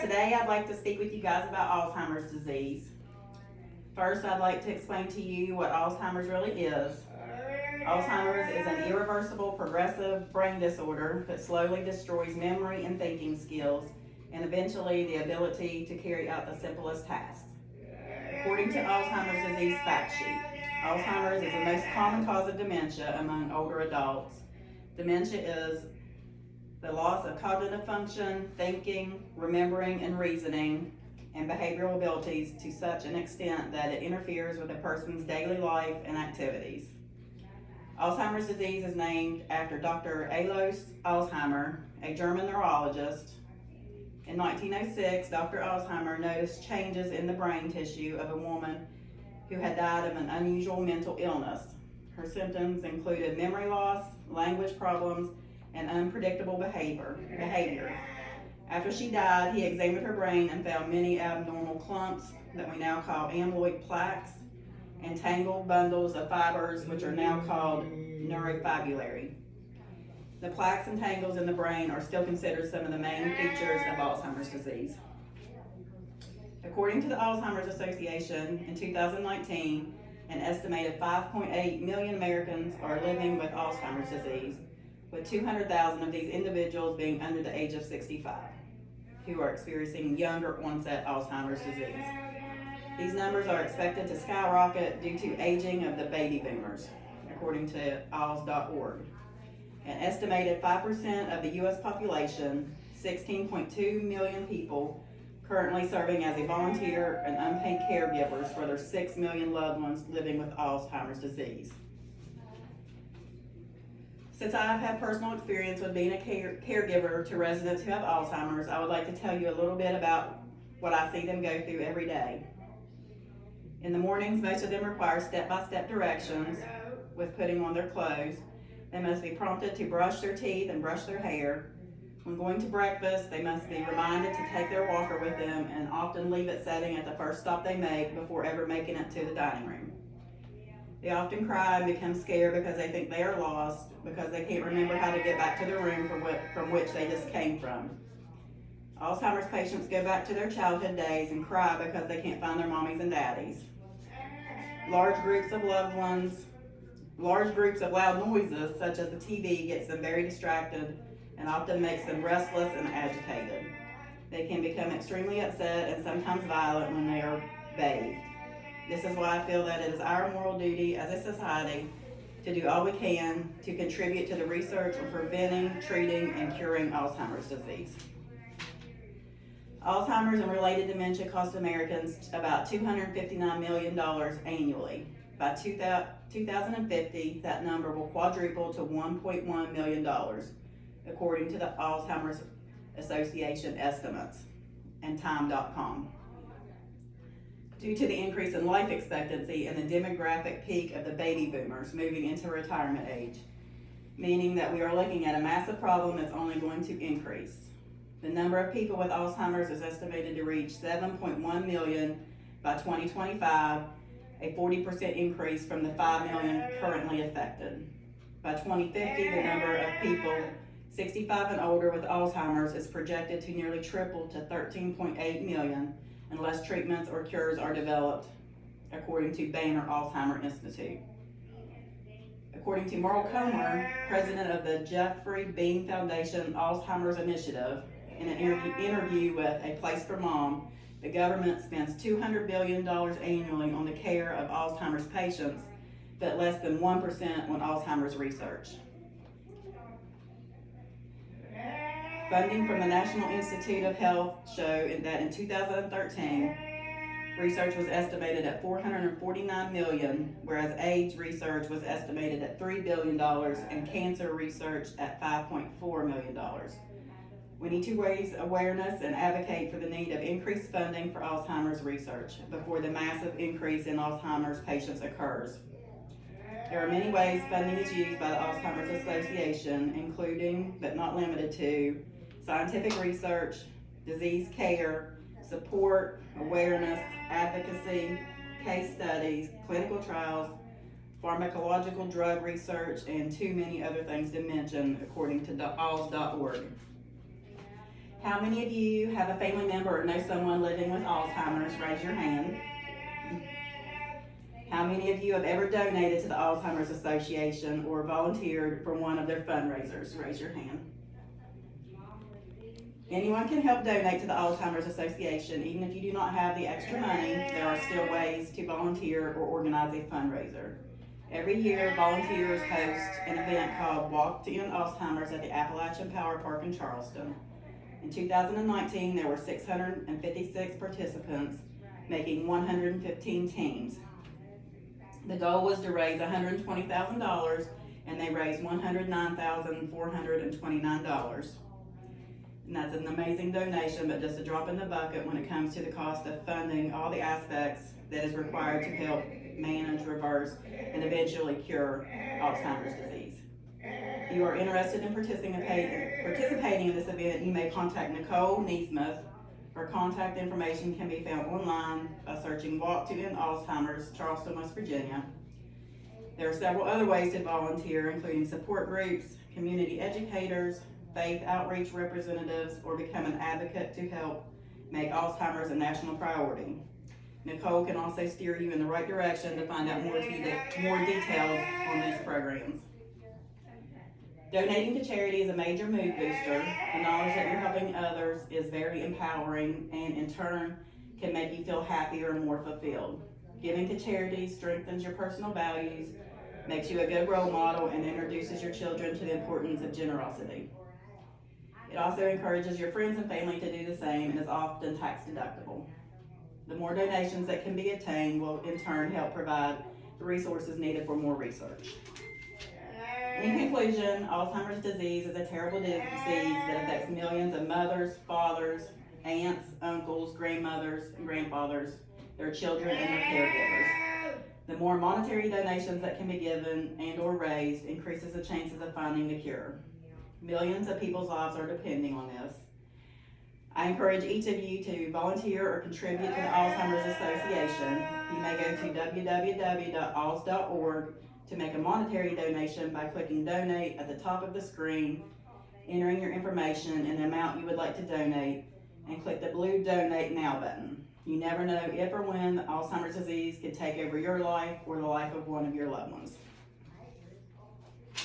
Today I'd like to speak with you guys about Alzheimer's disease. First, I'd like to explain to you what Alzheimer's really is. Alzheimer's is an irreversible progressive brain disorder that slowly destroys memory and thinking skills and eventually the ability to carry out the simplest tasks. According to Alzheimer's disease fact sheet, Alzheimer's is the most common cause of dementia among older adults. Dementia is the loss of cognitive function, thinking, remembering, and reasoning, and behavioral abilities to such an extent that it interferes with a person's daily life and activities. Alzheimer's disease is named after Dr. Alois Alzheimer, a German neurologist. In 1906, Dr. Alzheimer noticed changes in the brain tissue of a woman who had died of an unusual mental illness. Her symptoms included memory loss, language problems, and unpredictable behavior. After she died, he examined her brain and found many abnormal clumps that we now call amyloid plaques and tangled bundles of fibers, which are now called neurofibrillary. The plaques and tangles in the brain are still considered some of the main features of Alzheimer's disease. According to the Alzheimer's Association, in 2019, an estimated 5.8 million Americans are living with Alzheimer's disease, with 200,000 of these individuals being under the age of 65, who are experiencing younger onset Alzheimer's disease. These numbers are expected to skyrocket due to aging of the baby boomers, according to ALS.org. An estimated 5% of the U.S. population, 16.2 million people, currently serving as a volunteer and unpaid caregivers for their 6 million loved ones living with Alzheimer's disease. Since I've had personal experience with being a caregiver to residents who have Alzheimer's, I would like to tell you a little bit about what I see them go through every day. In the mornings, most of them require step-by-step directions with putting on their clothes. They must be prompted to brush their teeth and brush their hair. When going to breakfast, they must be reminded to take their walker with them and often leave it sitting at the first stop they make before ever making it to the dining room. They often cry and become scared because they think they are lost, because they can't remember how to get back to the room from which they just came from. Alzheimer's patients go back to their childhood days and cry because they can't find their mommies and daddies. Large groups of loud noises, such as the TV, gets them very distracted and often makes them restless and agitated. They can become extremely upset and sometimes violent when they are bathed. This is why I feel that it is our moral duty as a society to do all we can to contribute to the research on preventing, treating, and curing Alzheimer's disease. Alzheimer's and related dementia cost Americans about $259 million annually. By 2050, that number will quadruple to $1.1 million, according to the Alzheimer's Association estimates and Time.com. Due to the increase in life expectancy and the demographic peak of the baby boomers moving into retirement age, meaning that we are looking at a massive problem that's only going to increase. The number of people with Alzheimer's is estimated to reach 7.1 million by 2025, a 40% increase from the 5 million currently affected. By 2050, the number of people 65 and older with Alzheimer's is projected to nearly triple to 13.8 million unless treatments or cures are developed, according to Banner Alzheimer Institute. According to Merle Comer, president of the Jeffrey Bean Foundation Alzheimer's Initiative, in an interview with A Place for Mom, the government spends $200 billion annually on the care of Alzheimer's patients, but less than 1% on Alzheimer's research. Funding from the National Institute of Health show that in 2013, research was estimated at $449 million, whereas AIDS research was estimated at $3 billion and cancer research at $5.4 million. We need to raise awareness and advocate for the need of increased funding for Alzheimer's research before the massive increase in Alzheimer's patients occurs. There are many ways funding is used by the Alzheimer's Association, including, but not limited to, scientific research, disease care, support, awareness, advocacy, case studies, clinical trials, pharmacological drug research, and too many other things to mention, according to ALS.org. How many of you have a family member or know someone living with Alzheimer's? Raise your hand. How many of you have ever donated to the Alzheimer's Association or volunteered for one of their fundraisers? Raise your hand. Anyone can help donate to the Alzheimer's Association. Even if you do not have the extra money, there are still ways to volunteer or organize a fundraiser. Every year, volunteers host an event called Walk to End Alzheimer's at the Appalachian Power Park in Charleston. In 2019, there were 656 participants, making 115 teams. The goal was to raise $120,000, and they raised $109,429. And that's an amazing donation, but just a drop in the bucket when it comes to the cost of funding all the aspects that is required to help manage, reverse, and eventually cure Alzheimer's disease. If you are interested in participating in this event, you may contact Nicole Neesmith. Her contact information can be found online by searching Walk to End Alzheimer's, Charleston, West Virginia. There are several other ways to volunteer, including support groups, community educators, faith outreach representatives, or become an advocate to help make Alzheimer's a national priority. Nicole can also steer you in the right direction to find out more details on these programs. Donating to charity is a major mood booster. The knowledge that you're helping others is very empowering and in turn can make you feel happier and more fulfilled. Giving to charity strengthens your personal values, makes you a good role model, and introduces your children to the importance of generosity. It also encourages your friends and family to do the same and is often tax deductible. The more donations that can be obtained will in turn help provide the resources needed for more research. In conclusion, Alzheimer's disease is a terrible disease that affects millions of mothers, fathers, aunts, uncles, grandmothers, and grandfathers, their children, and their caregivers. The more monetary donations that can be given and or raised increases the chances of finding the cure. Millions of people's lives are depending on this. I encourage each of you to volunteer or contribute to the Alzheimer's Association. You may go to www.alz.org to make a monetary donation by clicking Donate at the top of the screen, entering your information and the amount you would like to donate, and click the blue Donate Now button. You never know if or when Alzheimer's disease could take over your life or the life of one of your loved ones.